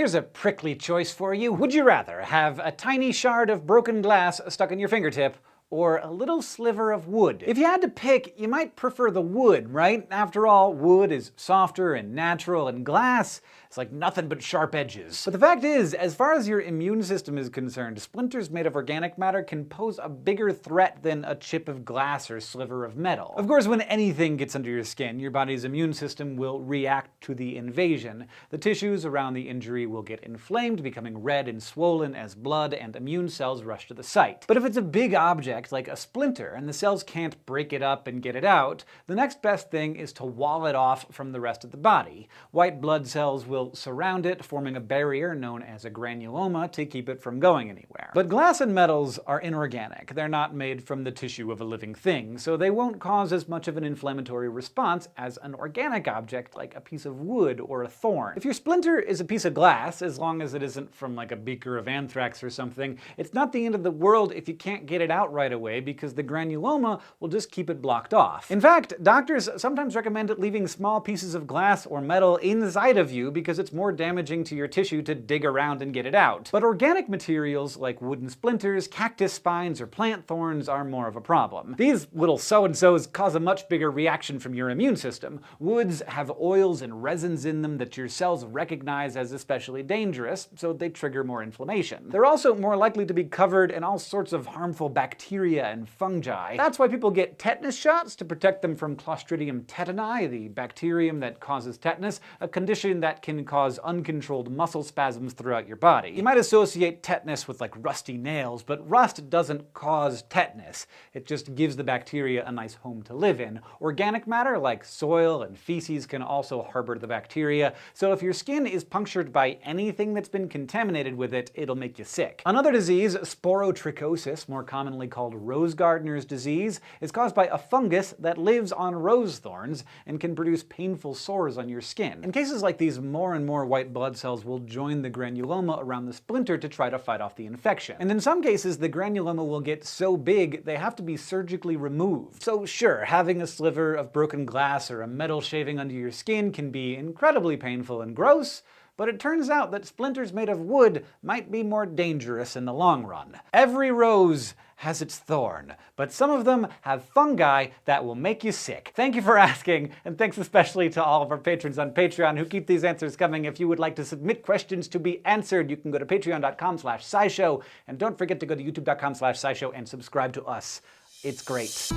Here's a prickly choice for you. Would you rather have a tiny shard of broken glass stuck in your fingertip, or a little sliver of wood? If you had to pick, you might prefer the wood, right? After all, wood is softer and natural, and glass is like nothing but sharp edges. But the fact is, as far as your immune system is concerned, splinters made of organic matter can pose a bigger threat than a chip of glass or sliver of metal. Of course, when anything gets under your skin, your body's immune system will react to the invasion. The tissues around the injury will get inflamed, becoming red and swollen as blood and immune cells rush to the site. But if it's a big object, like a splinter, and the cells can't break it up and get it out, the next best thing is to wall it off from the rest of the body. White blood cells will surround it, forming a barrier known as a granuloma to keep it from going anywhere. But glass and metals are inorganic. They're not made from the tissue of a living thing, so they won't cause as much of an inflammatory response as an organic object like a piece of wood or a thorn. If your splinter is a piece of glass, as long as it isn't from like a beaker of anthrax or something, it's not the end of the world if you can't get it out right away, because the granuloma will just keep it blocked off. In fact, doctors sometimes recommend leaving small pieces of glass or metal inside of you because it's more damaging to your tissue to dig around and get it out. But organic materials like wooden splinters, cactus spines, or plant thorns are more of a problem. These little so-and-sos cause a much bigger reaction from your immune system. Woods have oils and resins in them that your cells recognize as especially dangerous, so they trigger more inflammation. They're also more likely to be covered in all sorts of harmful bacteria and fungi. That's why people get tetanus shots, to protect them from Clostridium tetani, the bacterium that causes tetanus, a condition that can cause uncontrolled muscle spasms throughout your body. You might associate tetanus with like rusty nails, but rust doesn't cause tetanus. It just gives the bacteria a nice home to live in. Organic matter like soil and feces can also harbor the bacteria, so if your skin is punctured by anything that's been contaminated with it, it'll make you sick. Another disease, sporotrichosis, more commonly called rose gardener's disease, is caused by a fungus that lives on rose thorns and can produce painful sores on your skin. In cases like these, more and more white blood cells will join the granuloma around the splinter to try to fight off the infection. And in some cases, the granuloma will get so big they have to be surgically removed. So sure, having a sliver of broken glass or a metal shaving under your skin can be incredibly painful and gross, but it turns out that splinters made of wood might be more dangerous in the long run. Every rose has its thorn, but some of them have fungi that will make you sick. Thank you for asking, and thanks especially to all of our patrons on Patreon who keep these answers coming. If you would like to submit questions to be answered, you can go to patreon.com/scishow, and don't forget to go to youtube.com/scishow and subscribe to us. It's great.